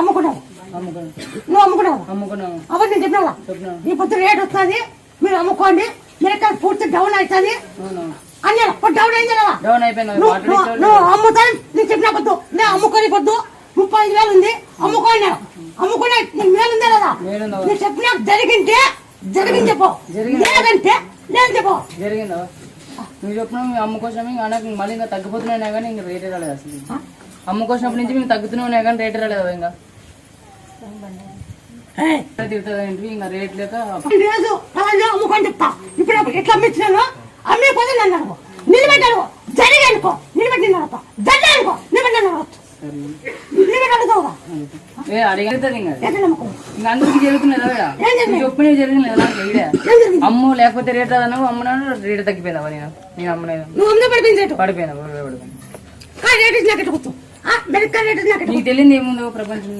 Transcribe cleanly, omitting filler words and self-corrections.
అమ్ముకున్నావు నువ్వు అమ్ముకున్నావు అవ్వ నేను చెప్పినావా ఈ పొద్దు రేట్ వస్తుంది మీరు అమ్ముకోండి మీరు పూర్తి డౌన్ అవుతుంది అన్నా డౌన్ అయింది నువ్వు అమ్ముతాను నేను చెప్పిన పొద్దు నేను అమ్ముకొని పొద్దు 35,000 ఉంది అమ్ముకునే మేలు ఉందా లేదా నేను చెప్పినా జరిగింది చెప్పు లేదంటే నేను చెప్పు జరిగిందా నువ్వు చెప్పినా మీ అమ్మ కోసం నాకు మళ్ళీ ఇంకా తగ్గిపోతున్నాయి కానీ ఇంకా రేటే రాలేదు అసలు అమ్మ కోసినప్పటి నుంచి మేము తగ్గుతూనే ఉన్నాయి కానీ రేటే రాలేదు ఇంకా తిరుగుతుంది ఇంకా రేట్ లేక అమ్ముకొని చెప్తా ఇప్పుడు ఎట్లా అమ్మించినాను అమ్మే పోతే నన్ను అనుకో నిలబెట్టాను జరిగి అనుకో నిలబెట్టి జడ్జి అనుకో నిలబెట్టాను అందరికి జరుగుతున్నాయి జరిగింది అమ్మ లేకపోతే రేట్ రాదన్నావు అమ్మనాడు రేట్ తగ్గిపోయిందా నేను అమ్మలేదు పడిపోయినా నీకు తెలియదు ఏముందో ప్రపంచంలో